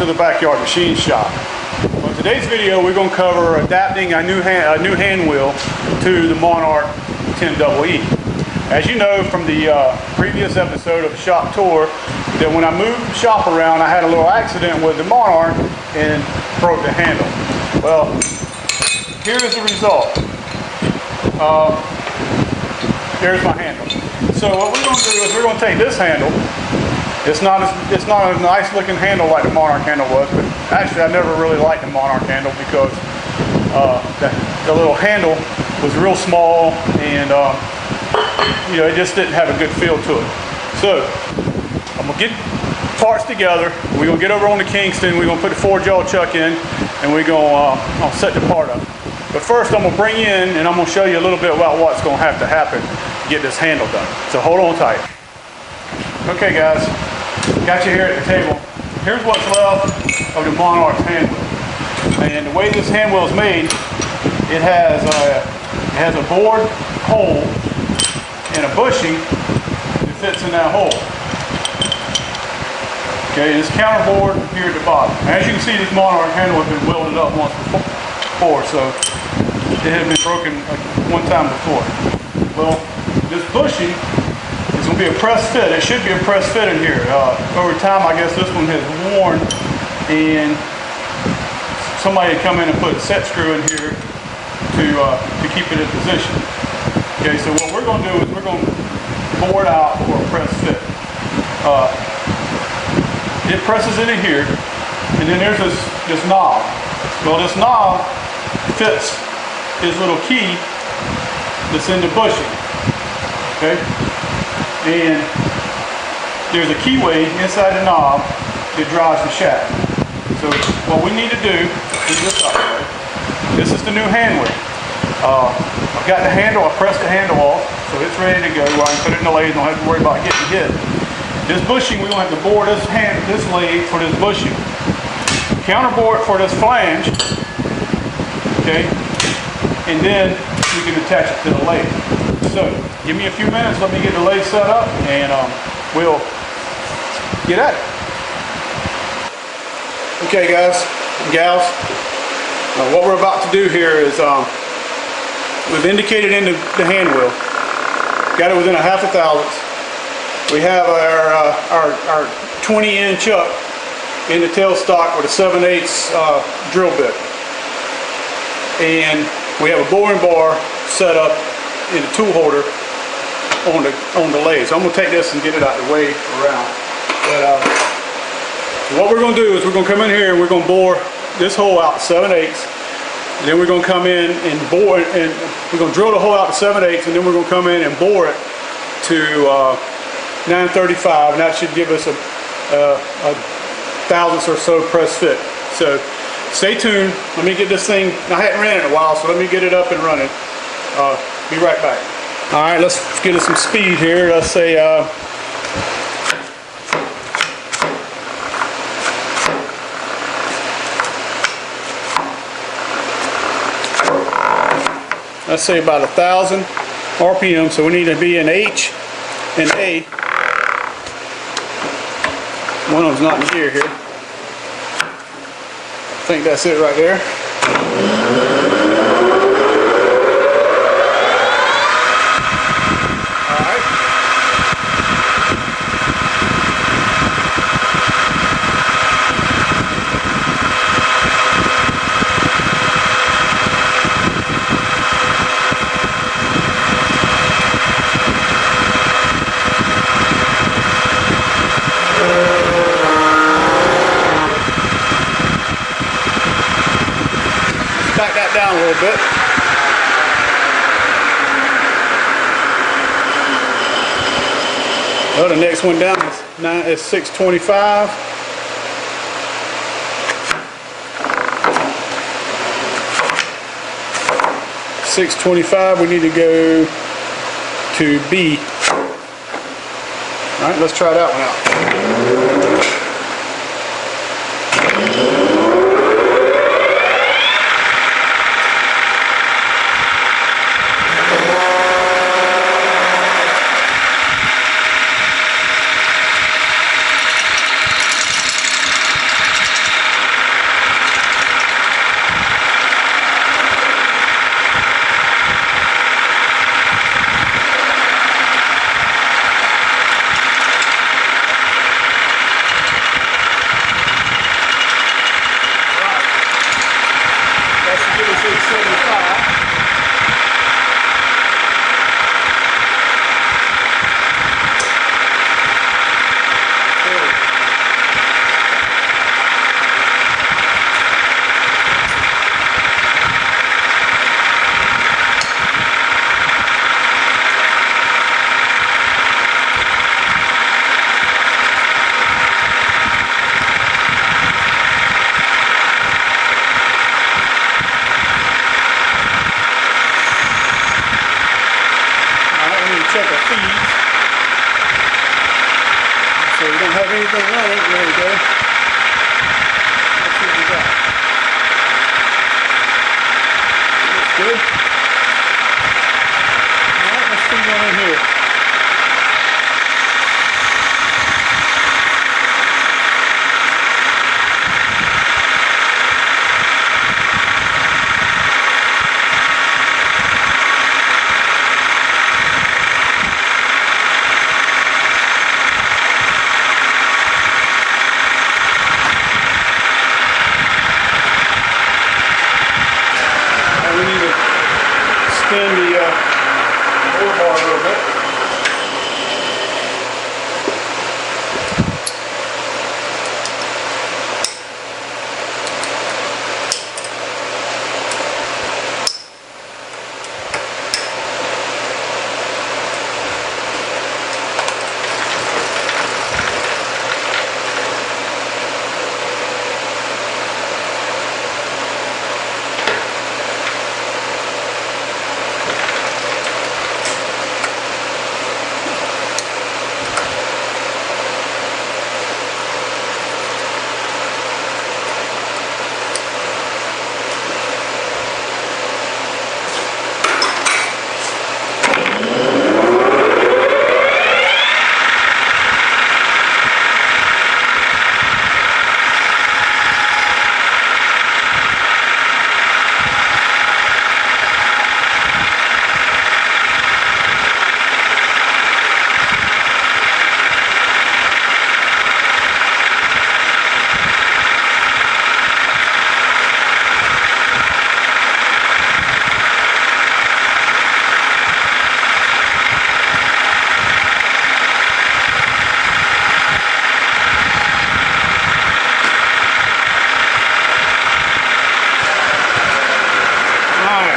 to the Backyard Machine Shop. Well, in today's video we're going to cover adapting a new hand wheel to the Monarch 10EE. As you know from the previous episode of the shop tour, that when I moved the shop around I had a little accident with the Monarch and broke the handle. Well, here is the result. Here's my handle. So what we're going to do is we're going to take this handle. It's not a nice looking handle like the Monarch handle was, but actually I never really liked the Monarch handle because the little handle was real small and you know, it just didn't have a good feel to it. So I'm gonna get parts together. We're gonna get over on the Kingston. We're gonna put the 4-jaw chuck in, and we're gonna I'll set the part up. But first I'm gonna bring you in and I'm gonna show you a little bit about what's gonna have to happen to get this handle done. So hold on tight. Okay guys, got you here at the table. Here's what's left of the Monarch hand wheel. And the way this hand wheel is made, it has a bored hole and a bushing that fits in that hole. Okay, this counterboard here at the bottom. As you can see, this Monarch handle has been welded up once before, so it had been broken one time before. Well, this bushing is going to be a press fit. It should be a press fit in here. Over time, I guess this one has worn, and somebody had come in and put a set screw in here to keep it in position. Okay, so what we're going to do is we're going to bore it out for a press fit. It presses into here, and then there's this knob. Well, this knob fits this little key that's in the bushing. Okay, and there's a keyway inside the knob that drives the shaft. So what we need to do is this up. This is the new hand wheel. I've got the handle, I pressed the handle off, so it's ready to go. I can put it in the lathe, don't have to worry about getting hit. This bushing, we're going to have to bore this lathe for this bushing. Counterboard for this flange, okay, and then we can attach it to the lathe. So, give me a few minutes, let me get the lathe set up, and we'll get at it. Okay guys and gals, what we're about to do here is we've indicated in the hand wheel, got it within a half a thousandth. We have our 20-inch chuck in the tailstock with a 7/8 drill bit, and we have a boring bar set up in the tool holder on the lathe. So I'm going to take this and get it out of the way around. But what we're going to do is we're going to come in here and we're going to bore this hole out 7/8. And then we're going to come in and bore it, and we're going to drill the hole out to 7/8, and then we're going to come in and bore it to 935, and that should give us a thousandth or so press fit. So stay tuned. Let me get this thing. I hadn't ran it in a while, so let me get it up and running. Be right back. All right, let's get us some speed here. Let's say about 1,000 RPM, so we need to be in H and A. One of them's not in gear here. I think that's it right there. Back that down a little bit. Well, the next one down is 625. We need to go to B. All right, let's try that one out. check our feeds. So we don't have anything running. There we go. Let's see what we got. That's good. Alright, let's feed one in here. Spin the door bar a little bit.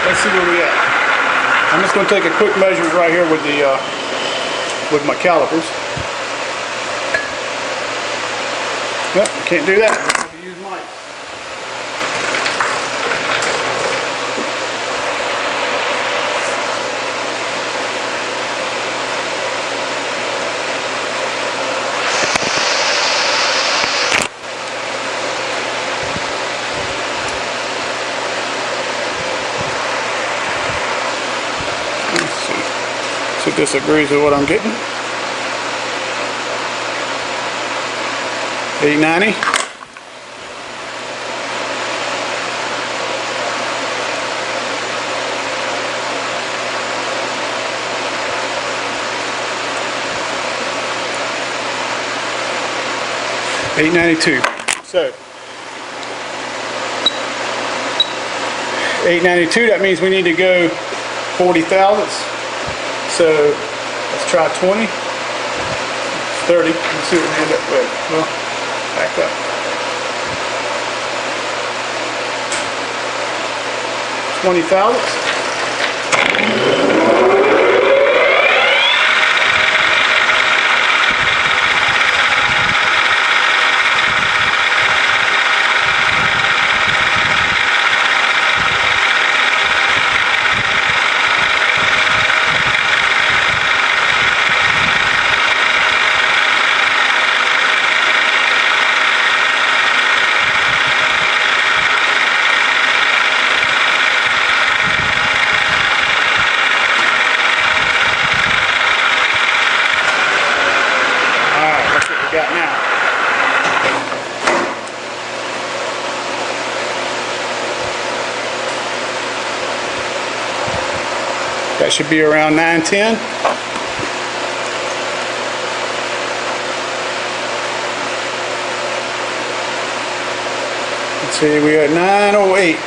Let's see where we at. I'm just going to take a quick measurement right here with the with my calipers. Yep, can't do that. I have to use mice. See if this agrees with what I'm getting. 890. $892. So $892. That means we need to go 40 thousandths. So let's try 20, 30, and see what we end up with. Well, back up. 20 thousandths. Got now. That should be around 910. Let's see, we're at 908.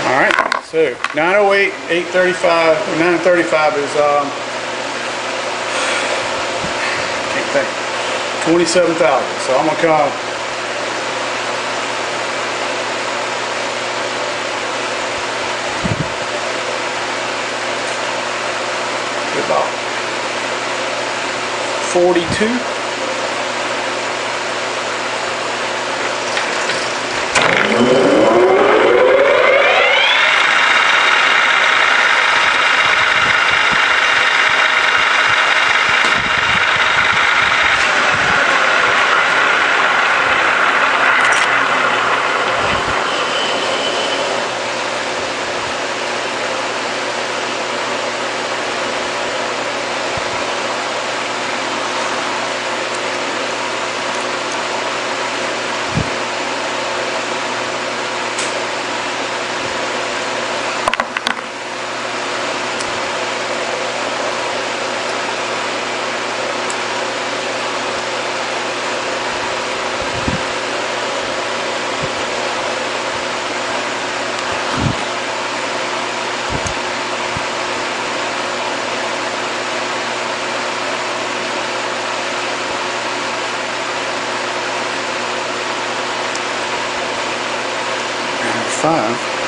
All right, so 908, 835, 935 is can't think. 27,000. So I'm gonna come about 42. 905.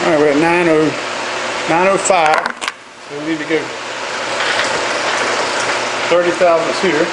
All right, we're at 905, so we need to go 30 thousandths here.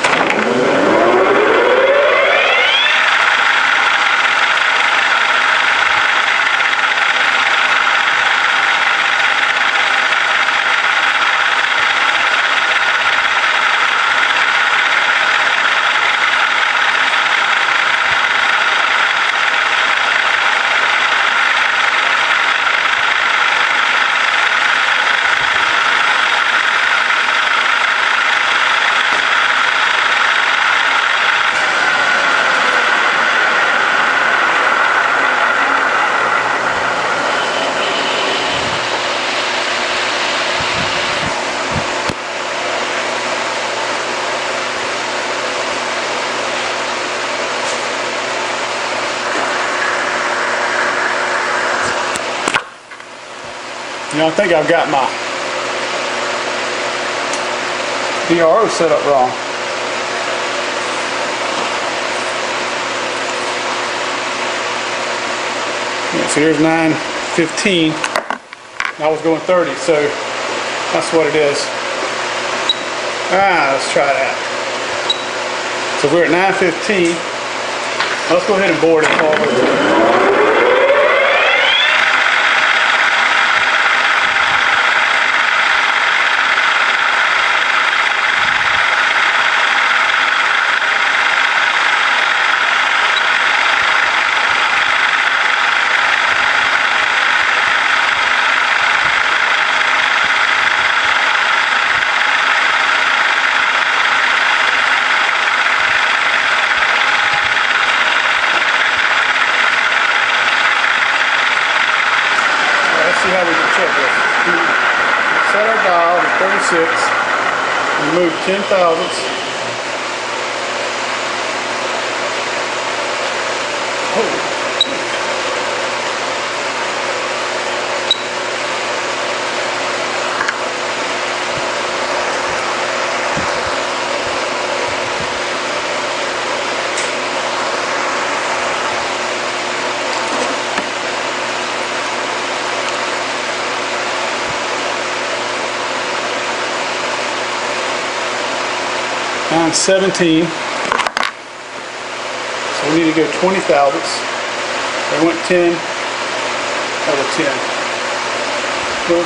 You know, I think I've got my DRO set up wrong. Yeah, so here's 915. I was going 30, so that's what it is. Let's try that. So we're at 915. Let's go ahead and board it forward. See how we can check this. Set our dial to 36 and move 10 thousandths. Oh. Line 17, so we need to go 20 thousandths. I went 10 out of 10. Well,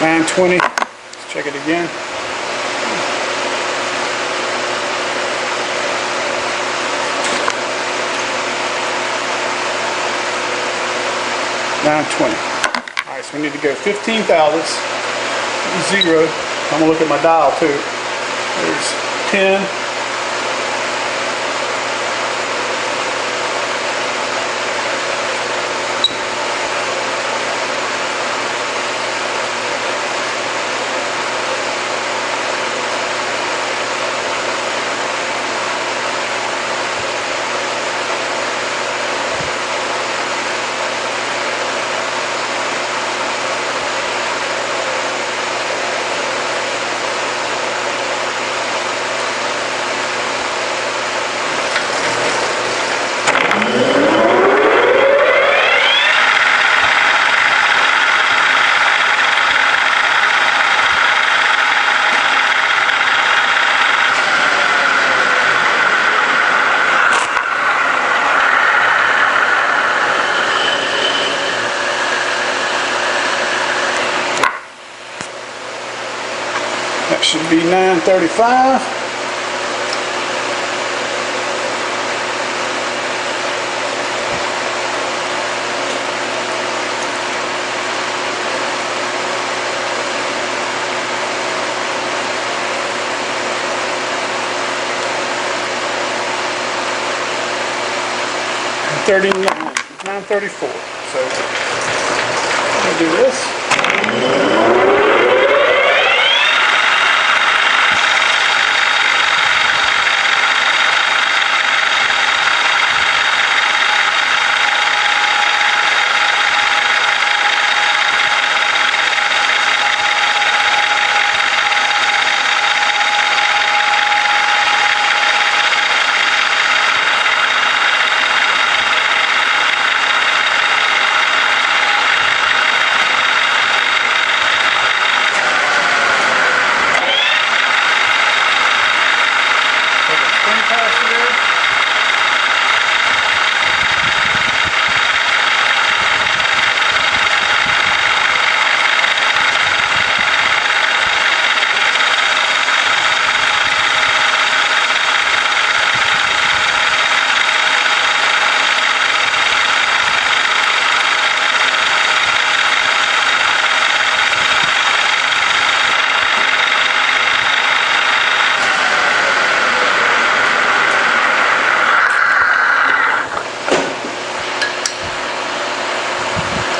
920. Let's check it again. $920. Alright, so we need to go 15 thousandths, 0. I'm going to look at my dial too. There's 10. That should be 935. $934. So I'm gonna do this.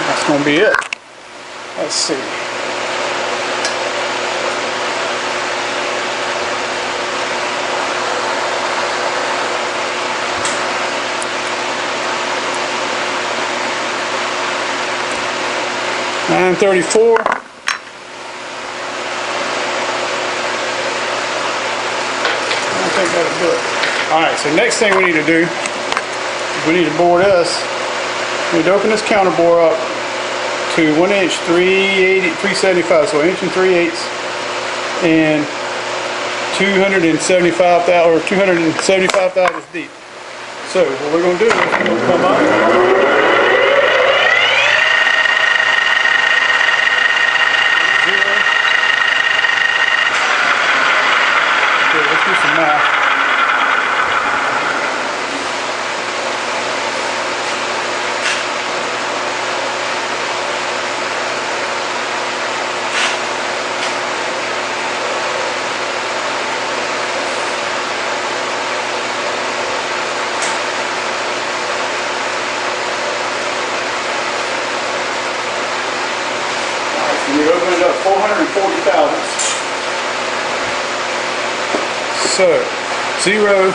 That's going to be it. Let's see. $934. I think that'll do it. Alright, so next thing we need to do, we need to bore this. We need to open this counter bore up to 1 inch 375, so 1 inch and 3/8, and 275 thousandths deep. So what we're going to do is we're going to come up. Let's do some math. We open it up 440 thousandths. So, 0,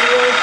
anyway.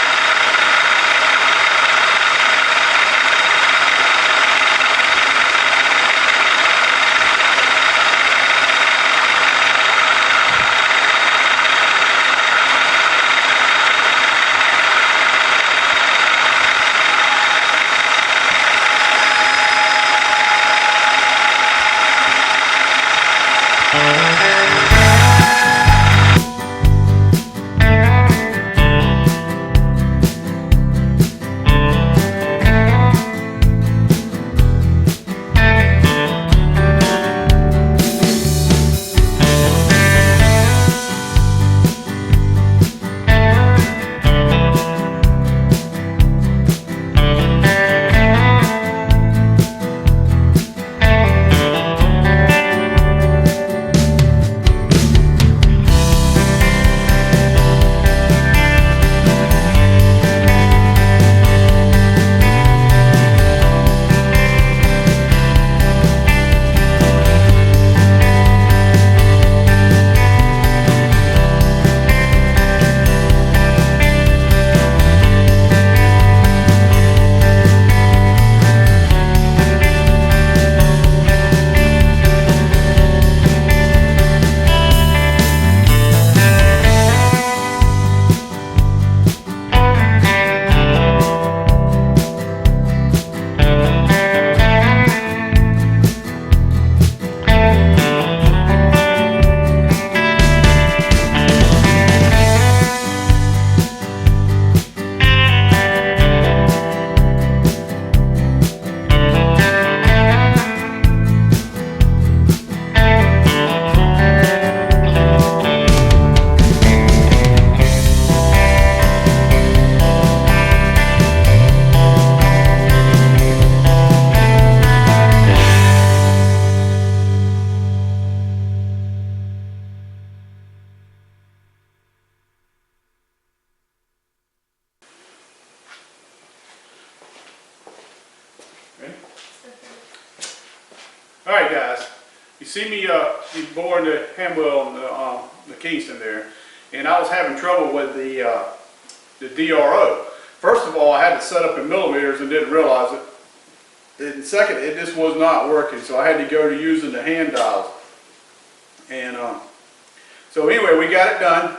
Alright guys, you see me boring the Handwheel on the Kingston there, and I was having trouble with the DRO. First of all, I had it set up in millimeters and didn't realize it. And second, it just was not working, so I had to go to using the hand dials. And so anyway, we got it done.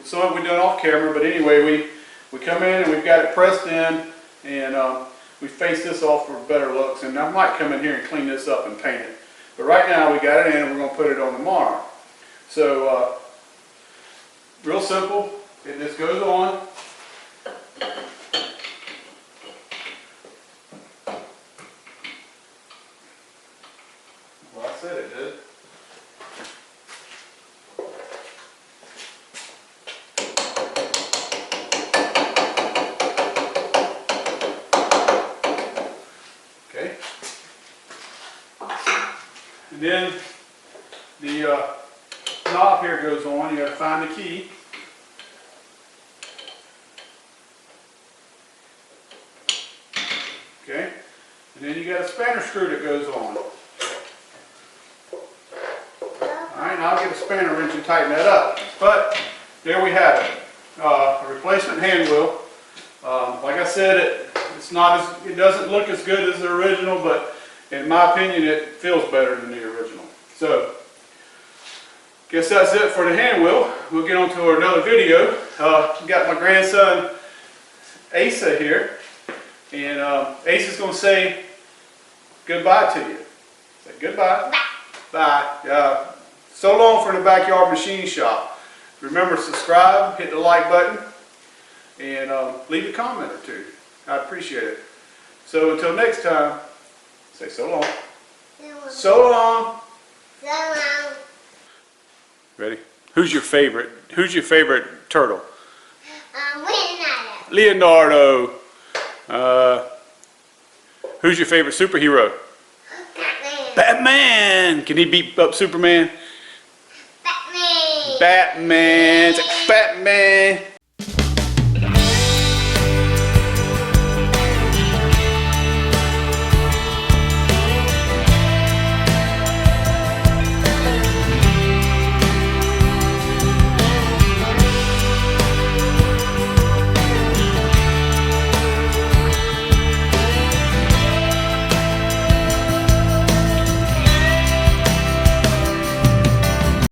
Some of it we done off camera, but anyway, we come in and we've got it pressed in, and we face this off for better looks, and I might come in here and clean this up and paint it. But right now we got it in and we're going to put it on the Monarch. So real simple, it just goes on. Well, I said it did. Okay. And then the knob here goes on. You got to find the key. Okay. And then you got a spanner screw that goes on. Alright, now I'll get a spanner wrench and tighten that up. But there we have it. A replacement hand wheel. Like I said, it doesn't look as good as the original, but in my opinion it feels better than the original. So guess that's it for the hand wheel. We'll get on to another video. Got my grandson Asa here, and Asa's going to say goodbye to you. Say goodbye. Bye. So long for the Backyard Machine Shop. Remember, subscribe, hit the like button, and leave a comment or two. I appreciate it. So until next time, say so long. So long. So long. Ready? Who's your favorite? Who's your favorite turtle? Leonardo. Who's your favorite superhero? Batman. Batman. Can he beat up Superman? Batman. Batman. Batman.